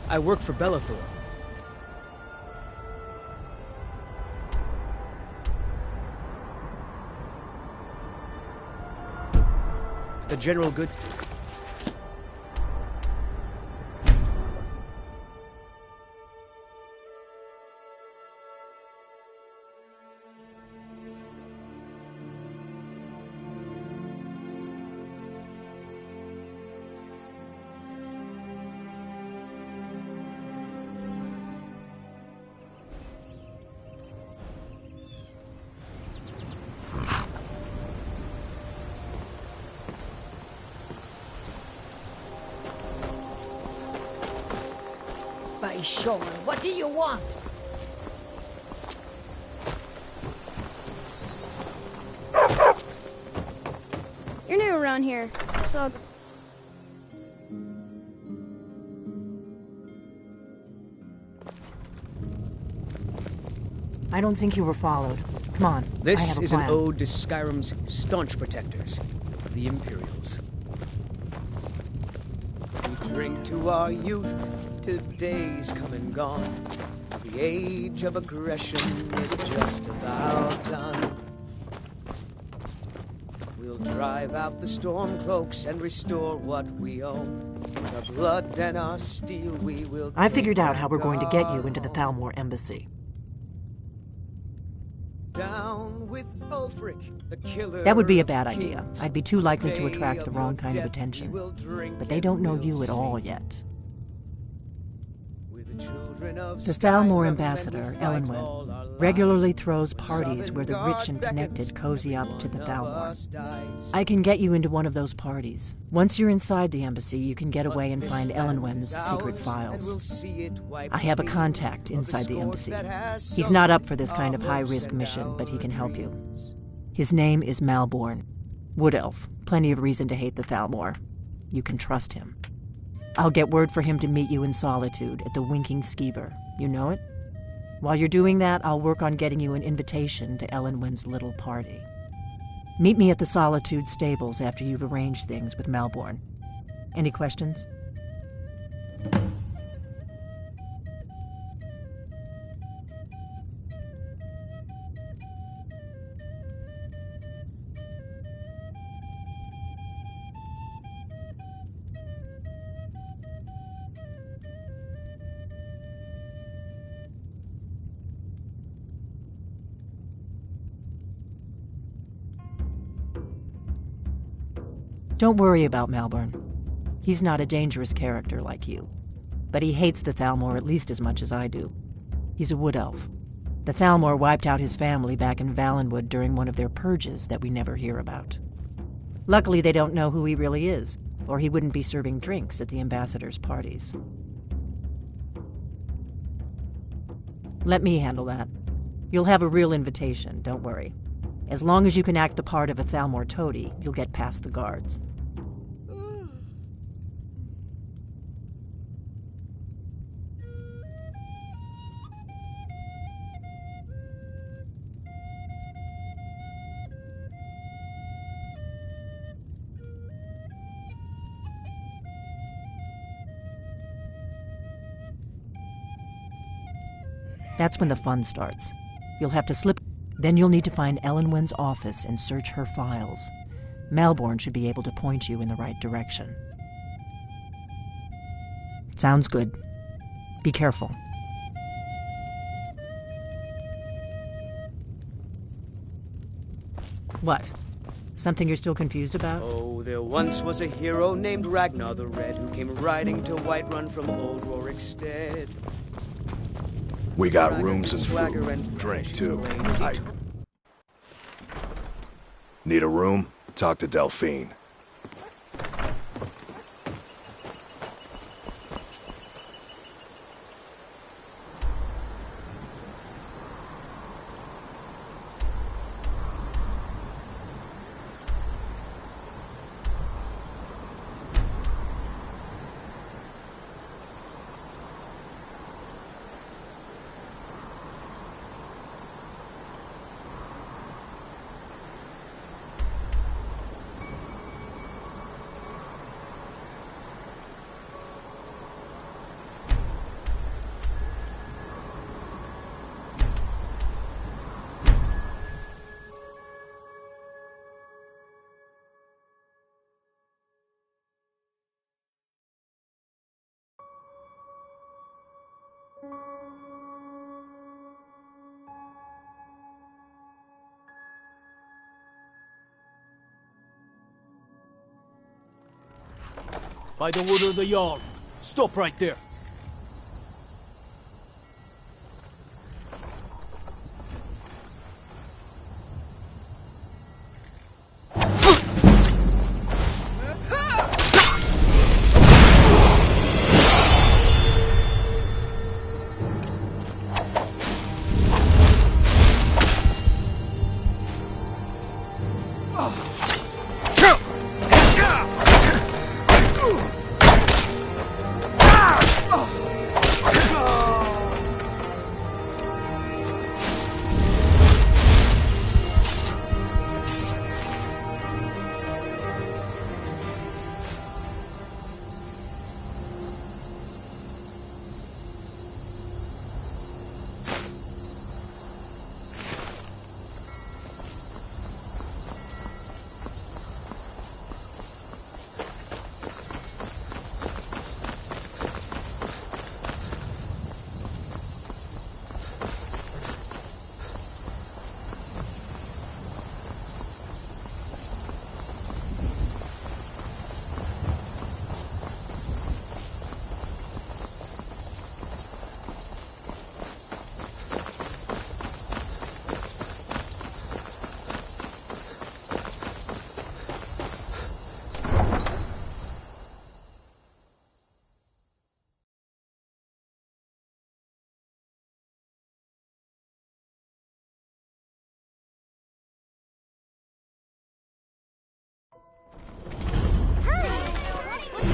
I work for Bellathor. The general goods... By sure, what do you want? You're new around here, so... I don't think you were followed. Come on, I have This a is plan. an ode to Skyrim's staunch protectors, the Imperials. We drink to our youth, to days come and gone. The age of aggression is just about done. We'll drive out the storm cloaks and restore what we own. Our blood and our steel we will... I figured out how we're going to get you into the Thalmor embassy. Down with Ulfric, the killer. That would be a of bad idea. kings. I'd be too likely to Day attract the of wrong your kind of death attention. we will drink But they and don't know we'll you at all sing. yet. We're the children of The Skyrim, Thalmor and ambassador, we'll fight Elenwen, all our lives. regularly throws parties Southern where the rich and Guard connected beckons, cozy up to the every one of Thalmor. us dies. I can get you into one of those parties. Once you're inside the embassy, you can get But away and this find land Elenwen's is secret ours, and files. we'll see it wiped I have a clean contact of inside the scores embassy. that has He's not up for sullied this kind of our hopes high-risk and mission, but he our can help you. dreams. His name is Malborn. Wood Elf. Plenty of reason to hate the Thalmor. You can trust him. I'll get word for him to meet you in Solitude at the Winking Skeever. You know it? While you're doing that, I'll work on getting you an invitation to Elenwen's little party. Meet me at the Solitude stables after you've arranged things with Malborn. Any questions? Don't worry about Malborn. He's not a dangerous character like you. But he hates the Thalmor at least as much as I do. He's a wood elf. The Thalmor wiped out his family back in Valenwood during one of their purges that we never hear about. Luckily, they don't know who he really is, or he wouldn't be serving drinks at the ambassador's parties. Let me handle that. You'll have a real invitation, don't worry. As long as you can act the part of a Thalmor toady, you'll get past the guards. That's when the fun starts. You'll have to slip... Then you'll need to find Elenwen's office and search her files. Malborn should be able to point you in the right direction. Sounds good. Be careful. What? Something you're still confused about? Oh, there once was a hero named Ragnar the Red who came riding to Whiterun from old Rorikstead. We got Ragnar rooms could and swagger food. and Drink, his too. reign as he Need a room? Talk to Delphine. By the wood of the Jarl. Stop right there.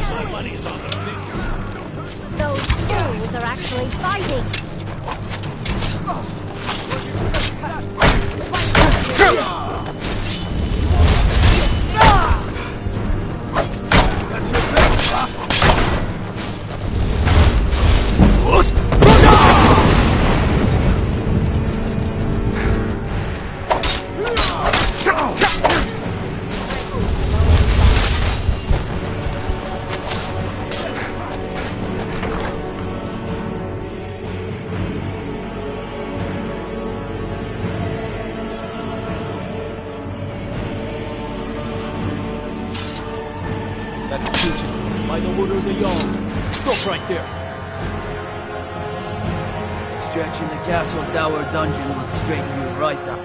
Somebody's on the menu. Those fools are actually fighting. That's your best, huh? That's Putin. By the wood of the Jarl. Stop right there. A stretch in the castle dower dungeon will straighten you right up.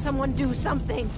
someone do something!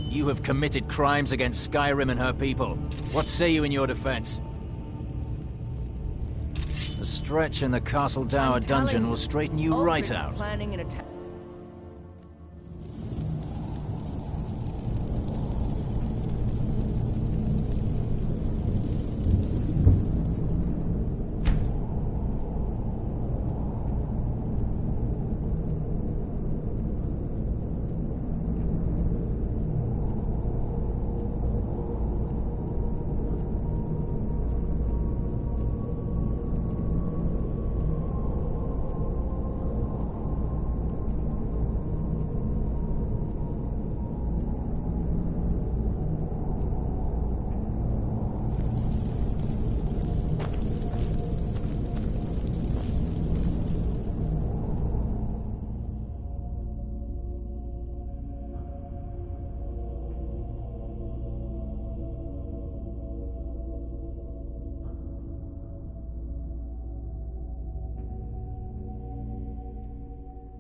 You have committed crimes against Skyrim and her people. What say you in your defense? The stretch in the Castle Dower dungeon will straighten you right out. Planning an attack.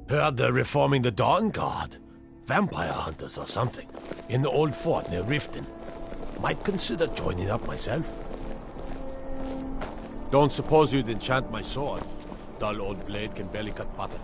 Heard they're reforming the Dawn Guard. Vampire hunters or something. In the old fort near Riften. Might consider joining up myself. Don't suppose you'd enchant my sword. Dull old blade can barely cut butter.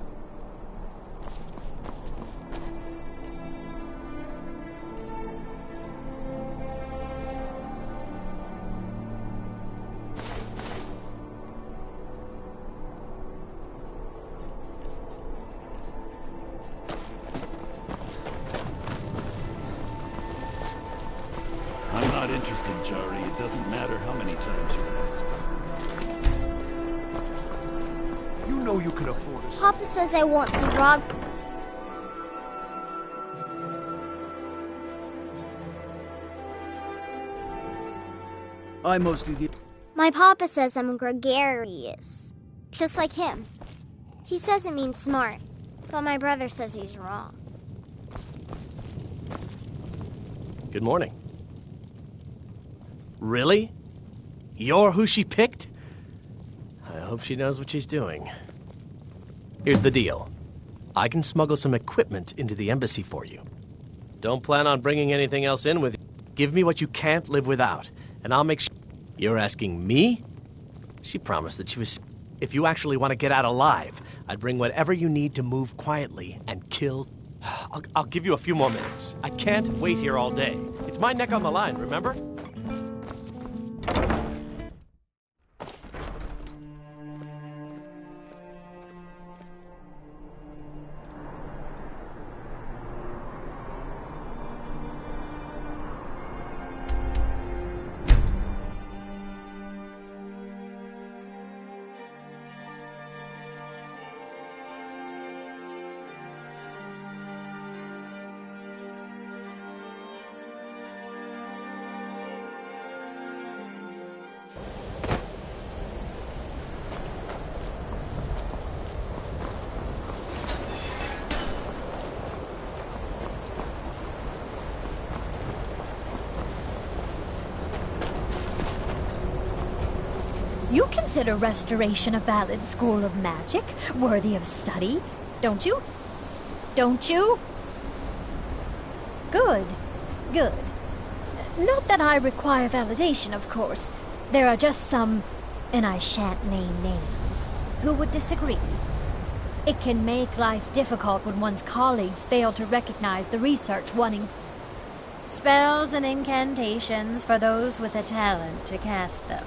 not interested, Jari. It doesn't matter how many times you ask. You know you can afford us. Papa says I won't see Rog. I mostly did. My papa says I'm gregarious, just like him. He says it means smart, but my brother says he's wrong. Good morning. Really? You're who she picked? I hope she knows what she's doing. Here's the deal. I can smuggle some equipment into the embassy for you. Don't plan on bringing anything else in with you. Give me what you can't live without, and I'll make sure... You're asking me? She promised that she was... If you actually want to get out alive, I'd bring whatever you need to move quietly and kill... I'll give you a few more minutes. I can't wait here all day. It's my neck on the line, remember? You consider restoration a valid school of magic, worthy of study, don't you? Don't you? Good. Good. Not that I require validation, of course. There are just some, and I shan't name names, who would disagree. It can make life difficult when one's colleagues fail to recognize the research wanting spells and incantations for those with a talent to cast them.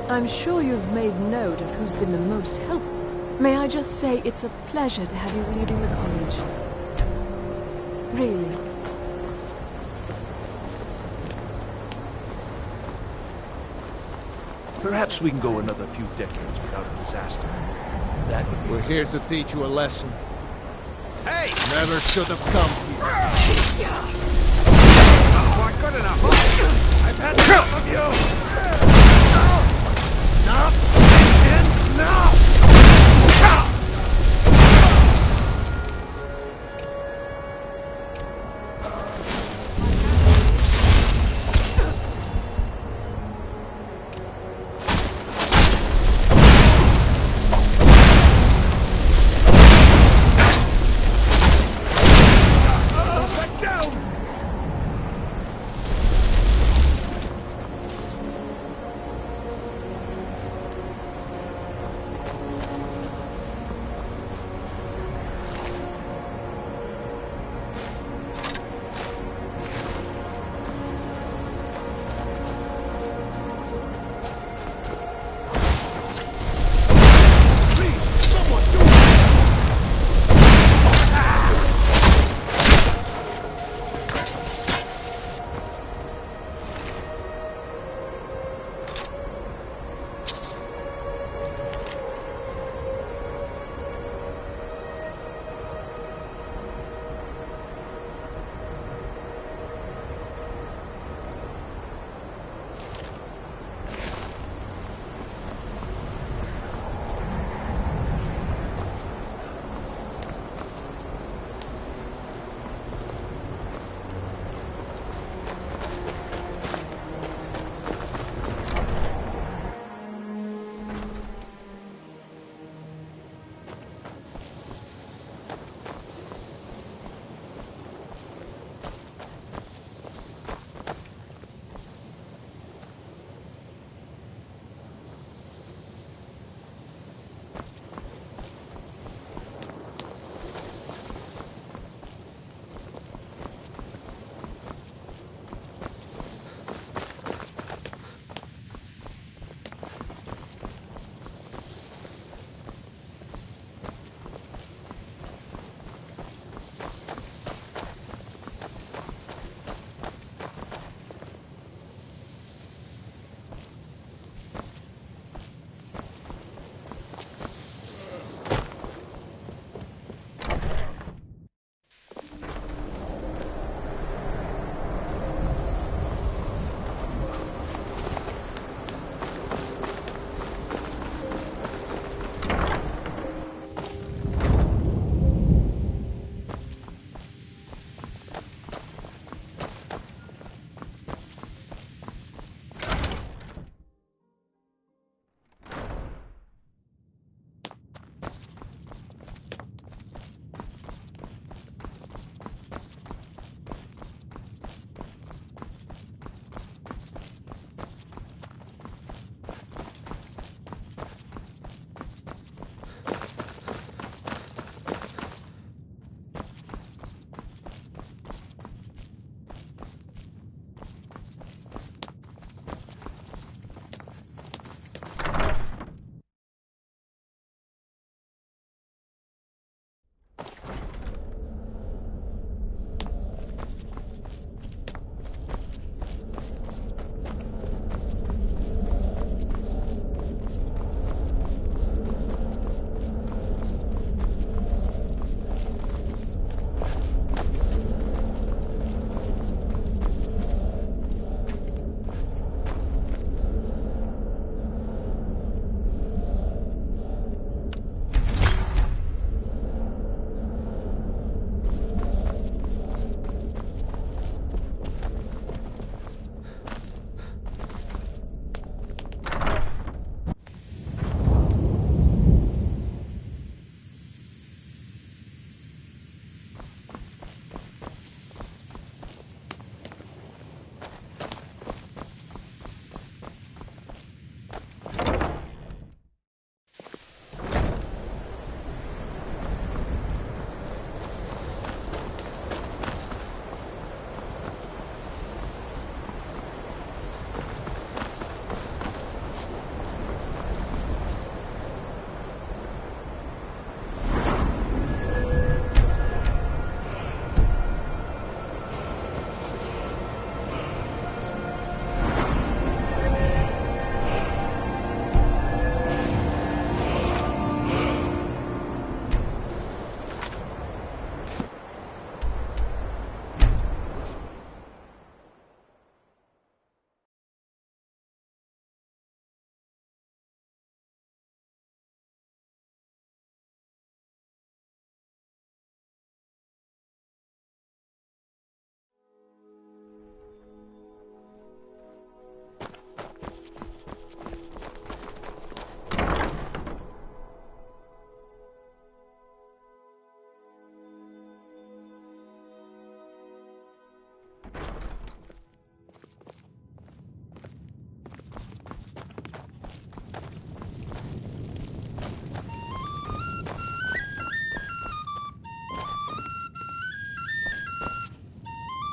I'm sure you've made note of who's been the most helpful. May I just say it's a pleasure to have you leading the college. Really. Perhaps we can go another few decades without a disaster. That would We're here to teach you a lesson. Hey! Never should have come here. quite good enough, huh? I've had enough of you! Stop! And now!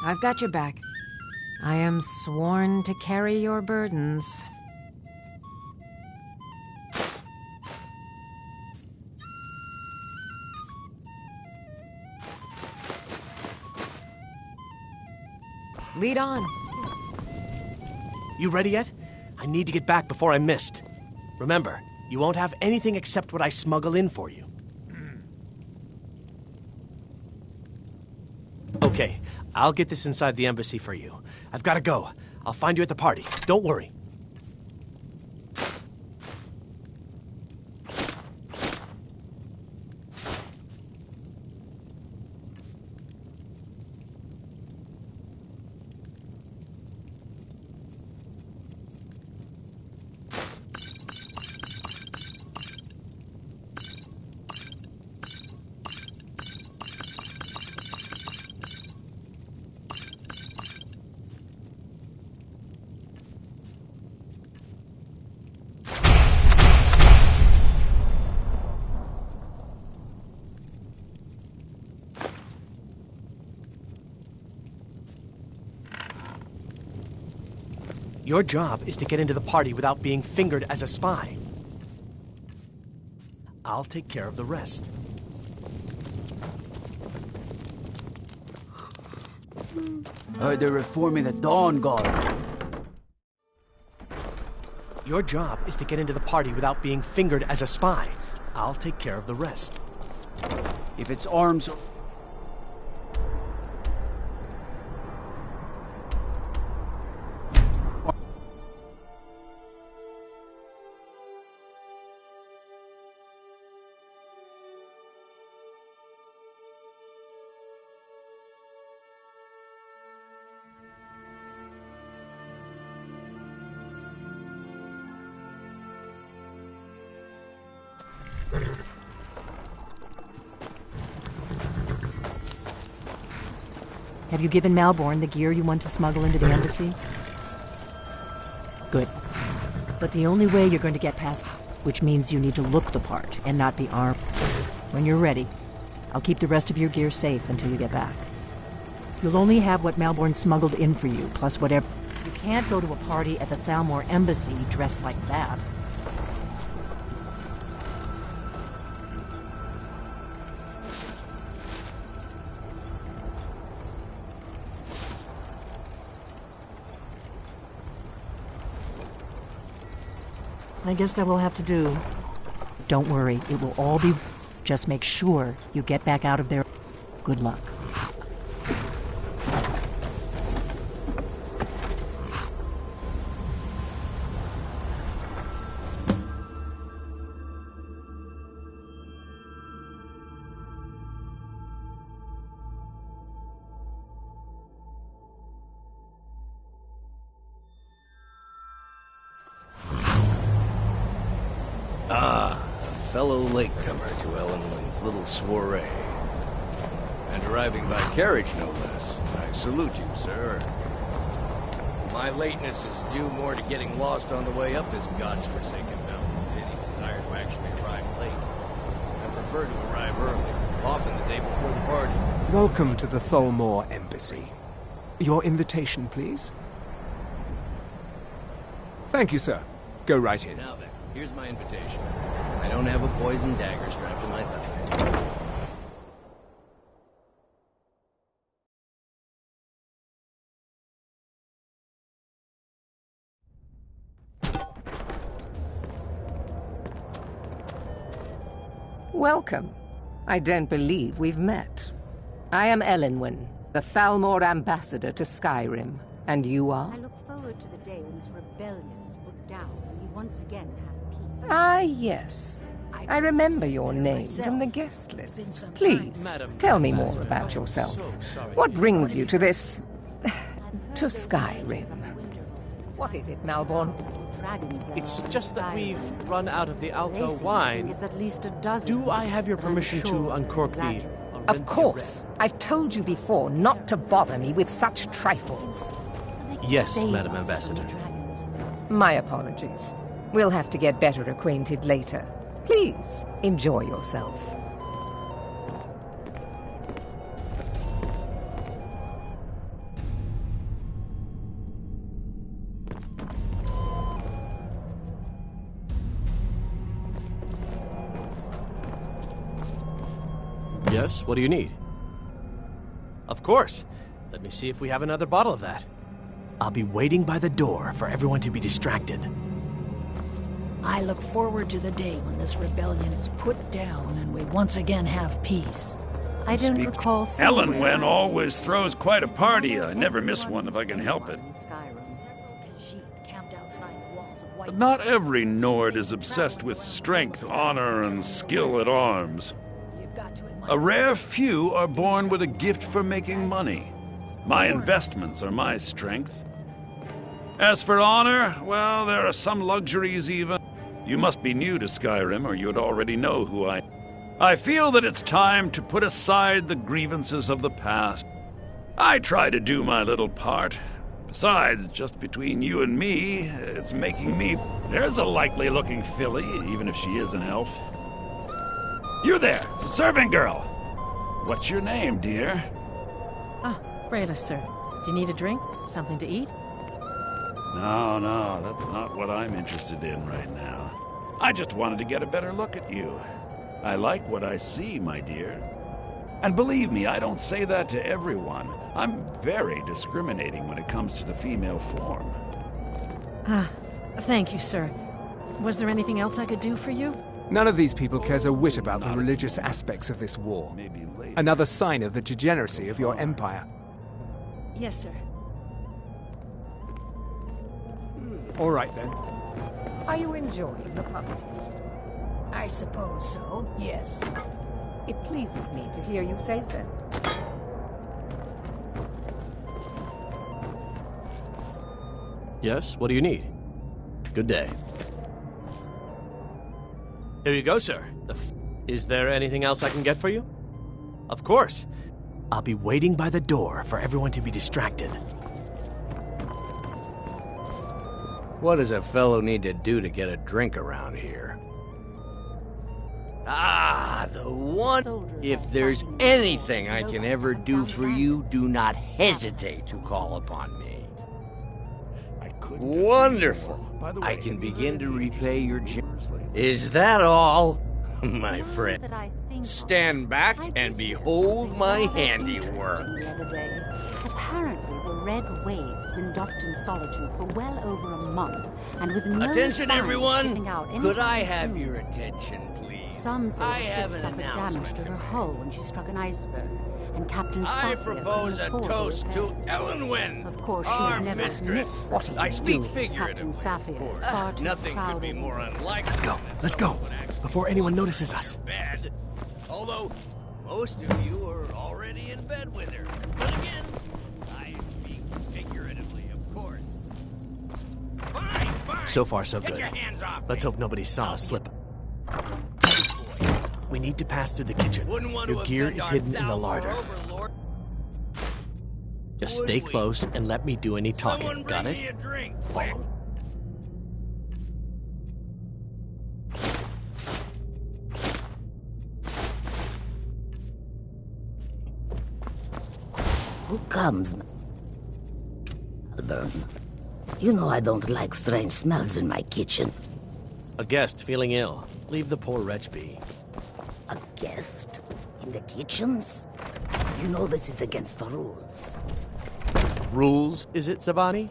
I've got your back. I am sworn to carry your burdens. Lead on. You ready yet? I need to get back before I'm missed. Remember, you won't have anything except what I smuggle in for you. Okay, I'll get this inside the embassy for you. I've got to go. I'll find you at the party. Don't worry. Your job is to get into the party without being fingered as a spy. I'll take care of the rest. They're reforming the Dawn Guard. Your job is to get into the party without being fingered as a spy. I'll take care of the rest. If it's arms... Have you given Malborn the gear you want to smuggle into the embassy? Good. But the only way you're going to get past, which means you need to look the part and not be armed. When you're ready, I'll keep the rest of your gear safe until you get back. You'll only have what Malborn smuggled in for you, plus whatever. You can't go to a party at the Thalmor embassy dressed like that. I guess that will have to do. Don't worry, it will all be... Just make sure you get back out of there. Good luck. Fellow latecomer to Ellenland's little soiree. And arriving by carriage, no less. I salute you, sir. My lateness is due more to getting lost on the way up this god's forsaken mountain than any desire to actually arrive late. I prefer to arrive early, often the day before the party. Welcome to the Thalmor Embassy. Your invitation, please? Thank you, sir. Go right in. Now then, here's my invitation. I don't have a poisoned dagger strapped to my thigh. Welcome. I don't believe we've met. I am Elenwen, the Thalmor ambassador to Skyrim. And you are? I look forward to the day when this rebellion is put down and we once again have peace. Ah, yes. I remember your name from the guest list. Please, tell me more about yourself. What brings you to this... to Skyrim? What is it, Malborn? It's just that we've run out of the Alto wine. It's at least a dozen. Do I have your permission to uncork the... Of course. I've told you before not to bother me with such trifles. Yes, Madam Ambassador. My apologies. We'll have to get better acquainted later. Please, enjoy yourself. Yes, what do you need? Of course. Let me see if we have another bottle of that. I'll be waiting by the door for everyone to be distracted. I look forward to the day when this rebellion is put down and we once again have peace. I don't recall seeing Ellen Wen always throws quite a party. I never miss one if I can help it. But not every Nord is obsessed with strength, honor, and skill at arms. A rare few are born with a gift for making money. My investments are my strength. As for honor, well, there are some luxuries even. You must be new to Skyrim, or you'd already know who I am. I feel that it's time to put aside the grievances of the past. I try to do my little part. Besides, just between you and me, it's making me... There's a likely-looking filly, even if she is an elf. You there, serving girl. What's your name, dear? Ah, Brayla, sir. Do you need a drink? Something to eat? No, that's not what I'm interested in right now. I just wanted to get a better look at you. I like what I see, my dear. And believe me, I don't say that to everyone. I'm very discriminating when it comes to the female form. Ah, thank you, sir. Was there anything else I could do for you? None of these people cares a whit about the religious aspects of this war. Another sign of the degeneracy of your empire. Yes, sir. All right, then. Are you enjoying the party? I suppose so, yes. It pleases me to hear you say so. Yes, what do you need? Good day. Here you go, sir. Is there anything else I can get for you? Of course. I'll be waiting by the door for everyone to be distracted. What does a fellow need to do to get a drink around here? Ah, the one. If there's anything I can ever do for you, do not hesitate to call upon me. Wonderful. I can begin to repay your Is that all, my friend? Stand back and behold my handiwork. The other day. Apparently, the Red Wave's been docked in solitude for well over a month, and with no Attention, sign of everyone! shipping out Could I anytime have soon. your attention, please? Some say I the have ship an suffered damage announcement to to her make. hull when she struck an iceberg, and Captain I Sophia propose a couldn't afford the toast to repairs. Ellen Wen, Of course, our she's never mistress. missed. I speak Captain figuratively. Sophia is far too Nothing proud could be of more unlikely. Let's go, before anyone notices us. Bed. Although most of you are already in bed with her. But again, I speak figuratively, of course. Fine. So far, so Get good. your hands off me. Let's hope nobody saw us slip. We need to pass through the kitchen. Wouldn't want Your to gear offend is our hidden in the Thalmor larder. overlord. Just stay close and let me do any talking. Someone Got bring it? me a drink. Follow. Who comes? Alburn. You know I don't like strange smells in my kitchen. A guest feeling ill. Leave the poor wretch be. A guest? In the kitchens? You know this is against the rules. Rules, is it, Zabani?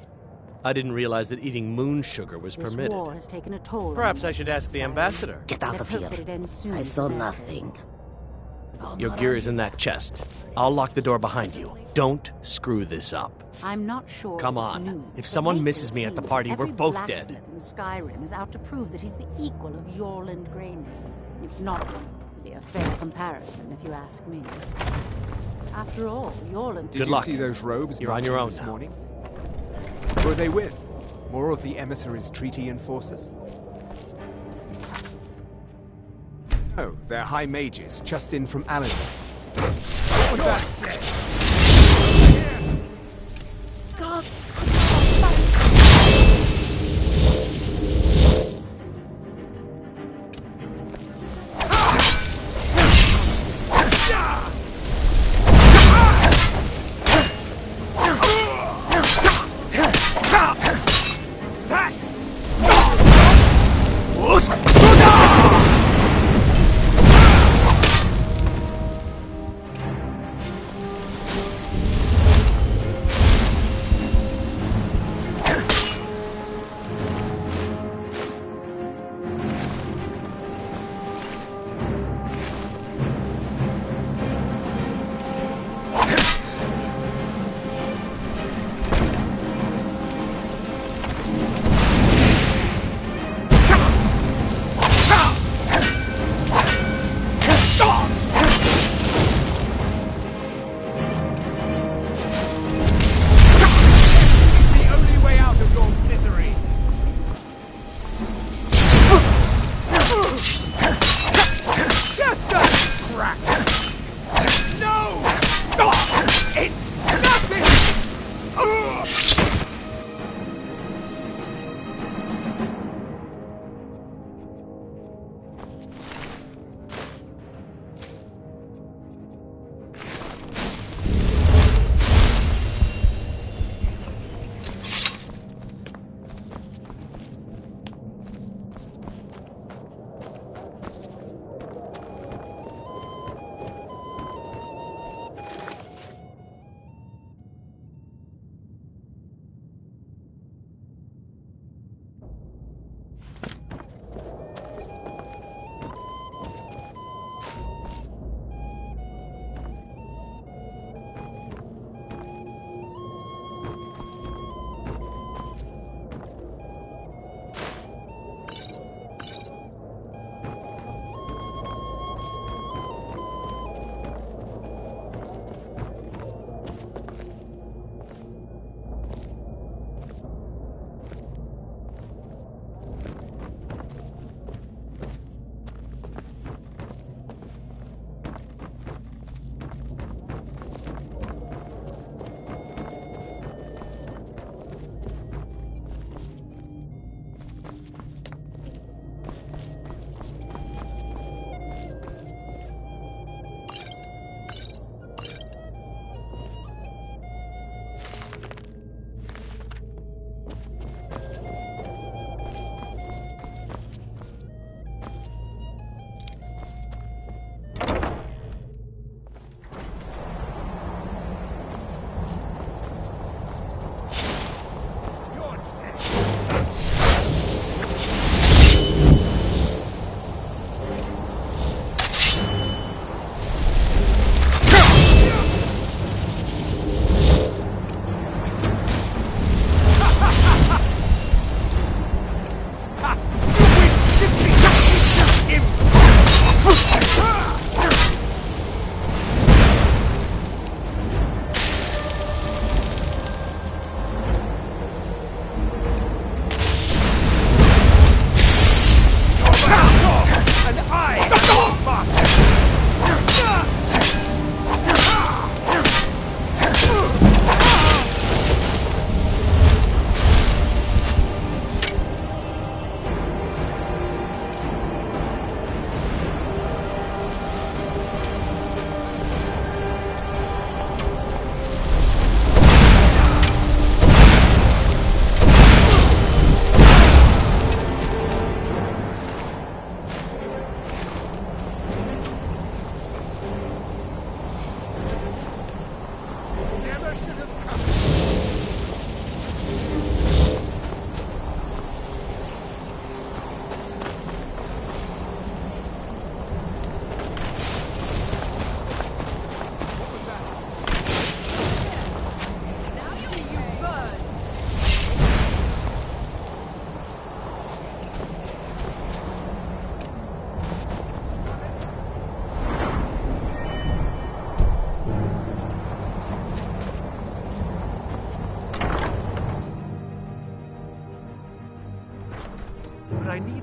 I didn't realize that eating moon sugar was This permitted. war has taken a toll on Perhaps the I should ask the ambassador. Get out Let's of hope here. that it ends soon. I saw nothing. Your gear is in that chest. I'll lock the door behind you. Don't screw this up. I'm not sure. Come it's on. news, If but someone lately misses it me at the seems party, that we're every both blacksmith dead. in Skyrim is out to prove that he's the equal of Yorland Greymane. It's not really a fair comparison, if you ask me. After all, Yorland... Did you see those robes You're on your marching own this now. morning? Who are they with? More of the emissaries' treaty enforcers? Oh, they're high mages, just in from Allen. What was that? God.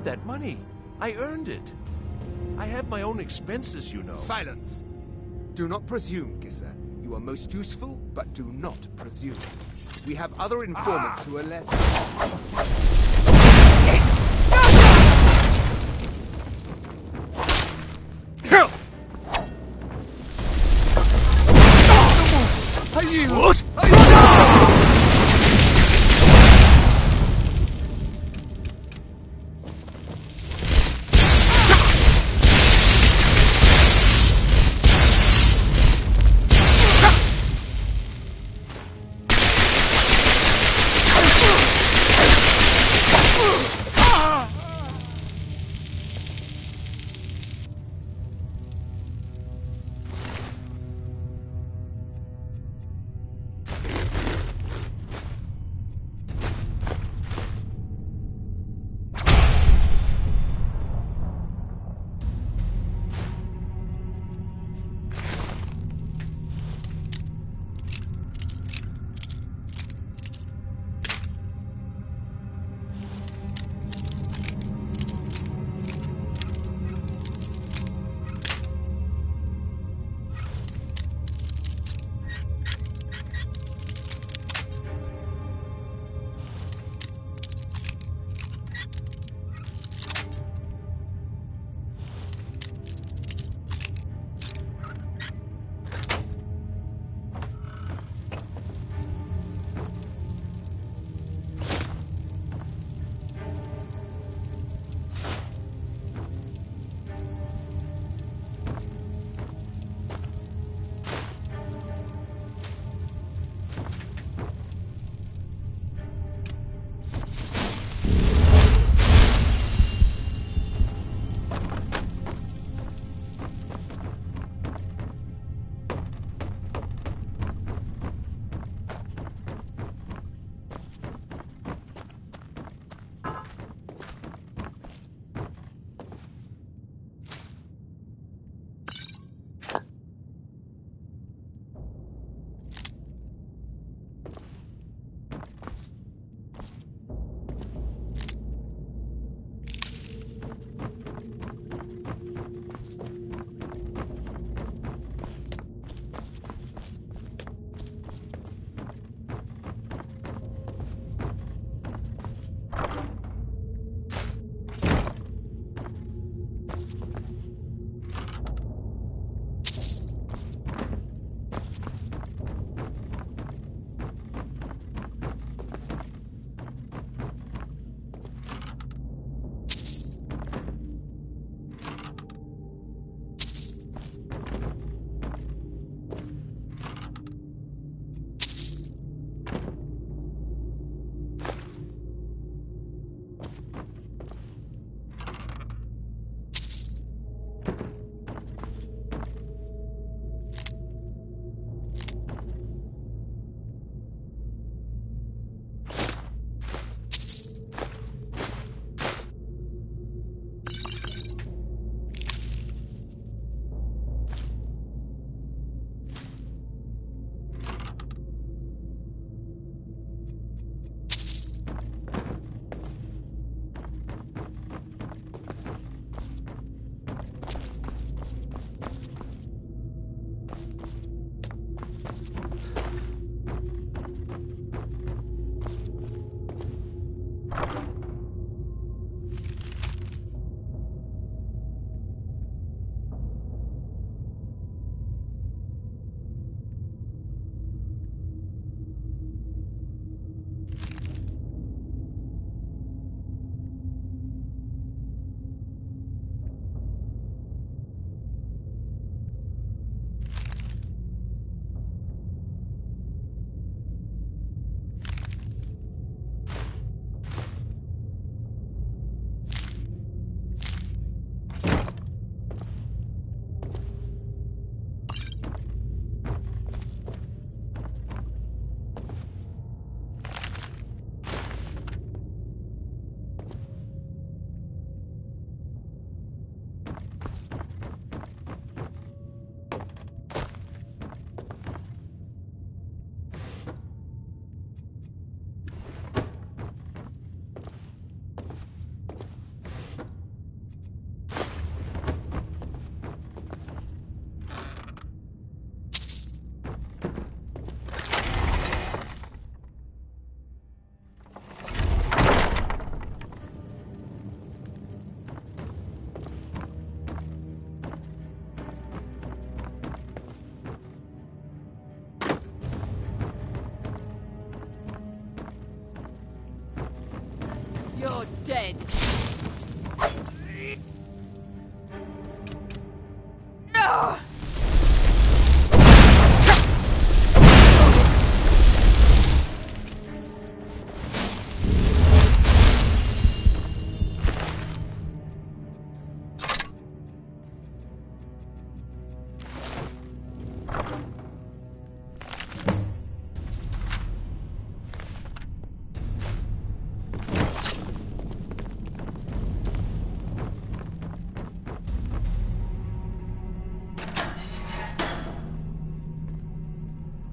need that money. I earned it. I have my own expenses, you know. Silence! Do not presume, Gisser. You are most useful, but do not presume. We have other informants who are less...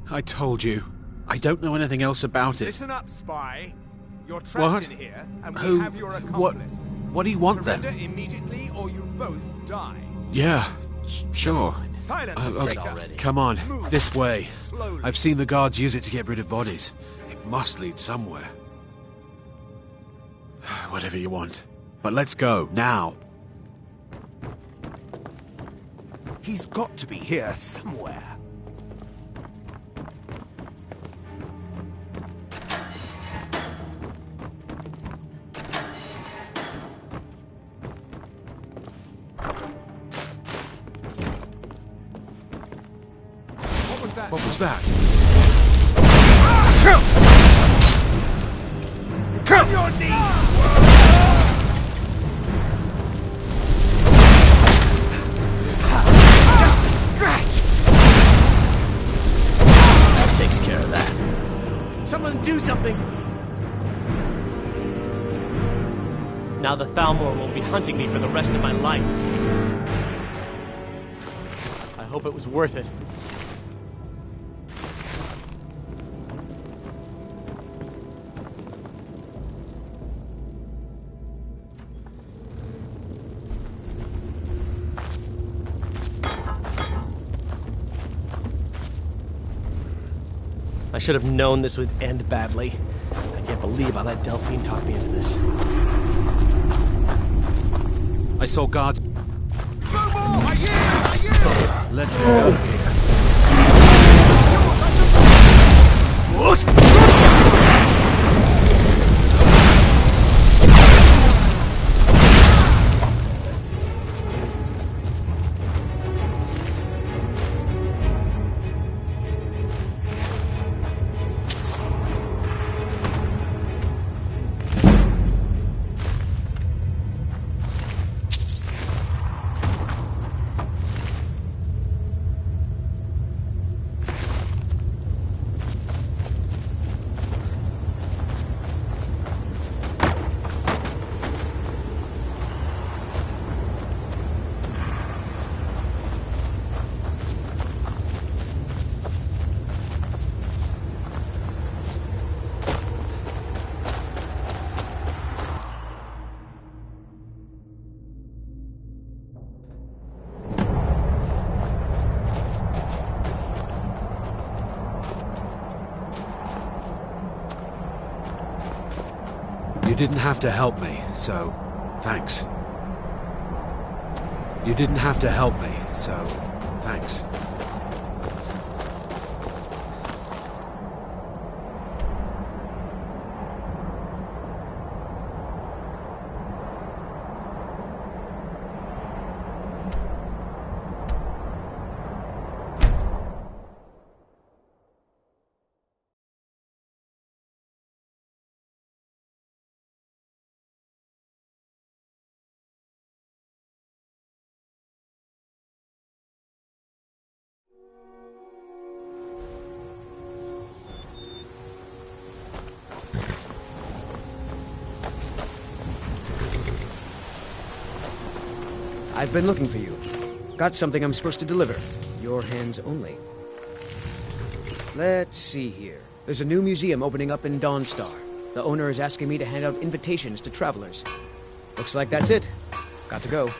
I told you. I don't know anything else about it. Listen up, spy. You're trapped What? in here, and we Who? have your accomplice. What do you want Surrender then? immediately, or you both die. Yeah, sure. Silence, Okay, traitor. come on, Move. this way. Slowly. I've seen the guards use it to get rid of bodies. It must lead somewhere. Whatever you want. But let's go, now. He's got to be here somewhere. What was that? On your knees! Just a scratch! That takes care of that. Someone do something! Now the Thalmor will be hunting me for the rest of my life. I hope it was worth it. I should have known this would end badly. I can't believe I let Delphine talk me into this. I saw guards. No more! I yield! Let's get out of here. You didn't have to help me, so thanks. You didn't have to help me, so thanks. I've been looking for you. Got something I'm supposed to deliver. Your hands only. Let's see here. There's a new museum opening up in Dawnstar. The owner is asking me to hand out invitations to travelers. Looks like that's it. Got to go.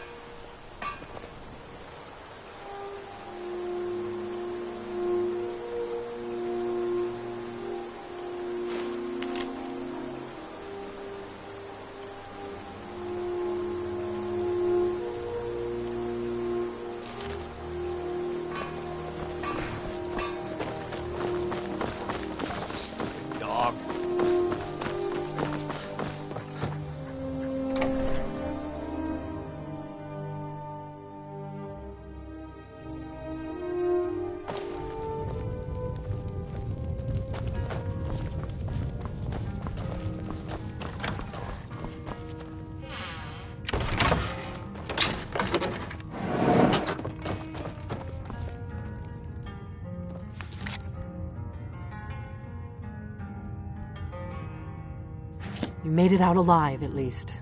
You made it out alive, at least.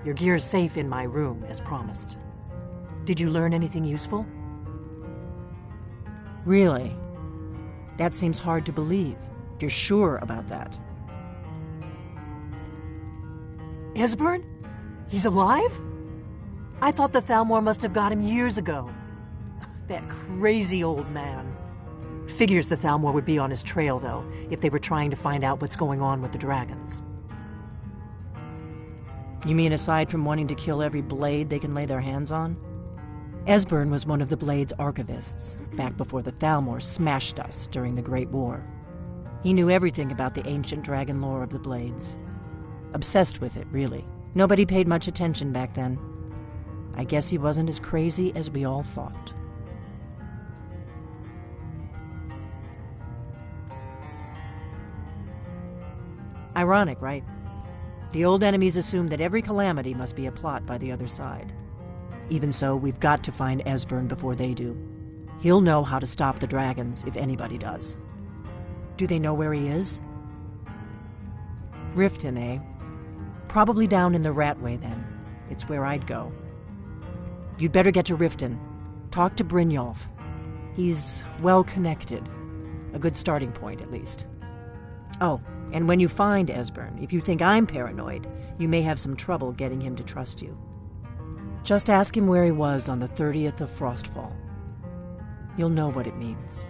Your gear's safe in my room, as promised. Did you learn anything useful? Really? That seems hard to believe. You're sure about that? Esbern? He's alive? I thought the Thalmor must have got him years ago. That crazy old man. Figures the Thalmor would be on his trail, though, if they were trying to find out what's going on with the dragons. You mean aside from wanting to kill every blade they can lay their hands on? Esbern was one of the Blade's archivists, back before the Thalmor smashed us during the Great War. He knew everything about the ancient dragon lore of the Blades. Obsessed with it, really. Nobody paid much attention back then. I guess he wasn't as crazy as we all thought. Ironic, right? The old enemies assumed that every calamity must be a plot by the other side. Even so, we've got to find Esbern before they do. He'll know how to stop the dragons, if anybody does. Do they know where he is? Riften, eh? Probably down in the Ratway, then. It's where I'd go. You'd better get to Riften. Talk to Brynjolf. He's well-connected. A good starting point, at least. Oh, and when you find Esbern, if you think I'm paranoid, you may have some trouble getting him to trust you. Just ask him where he was on the 30th of Frostfall. You'll know what it means.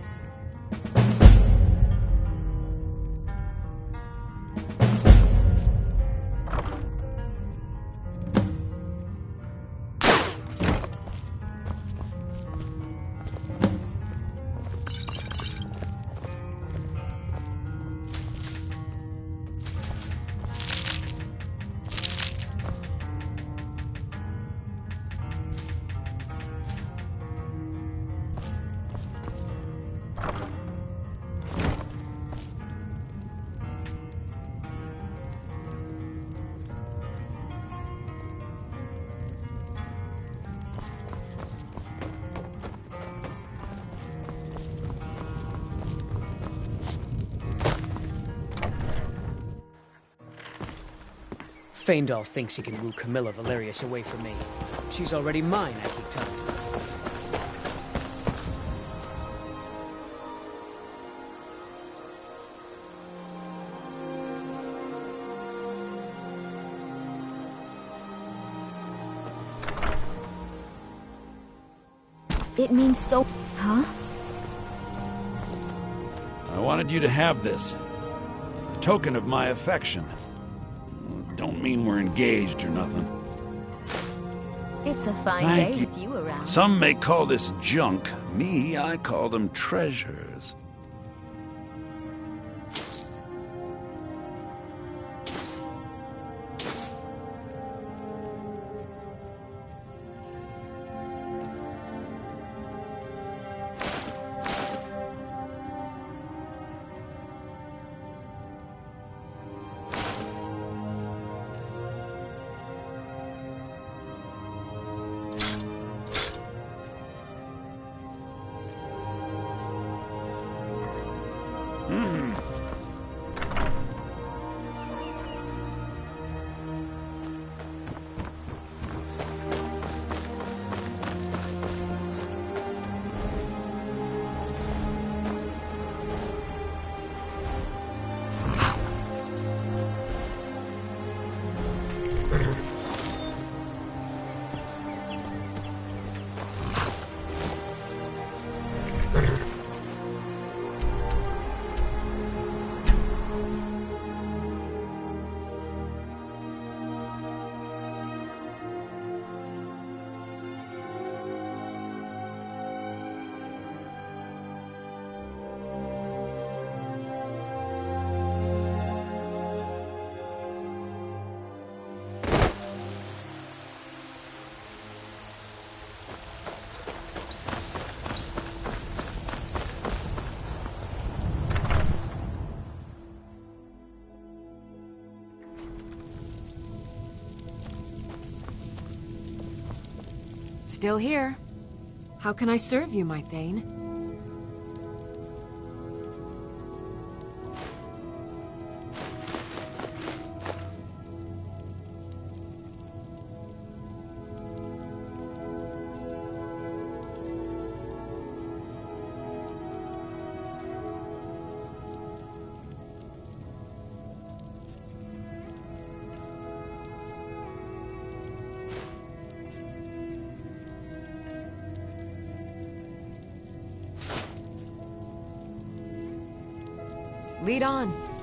Feindal thinks he can woo Camilla Valerius away from me. She's already mine, I keep telling him. It means so... Huh? I wanted you to have this. A token of my affection. Don't mean we're engaged or nothing. It's a fine Thank day you. with you around. Some may call this junk. Me, I call them treasures. Still here. How can I serve you, my Thane? Lead on.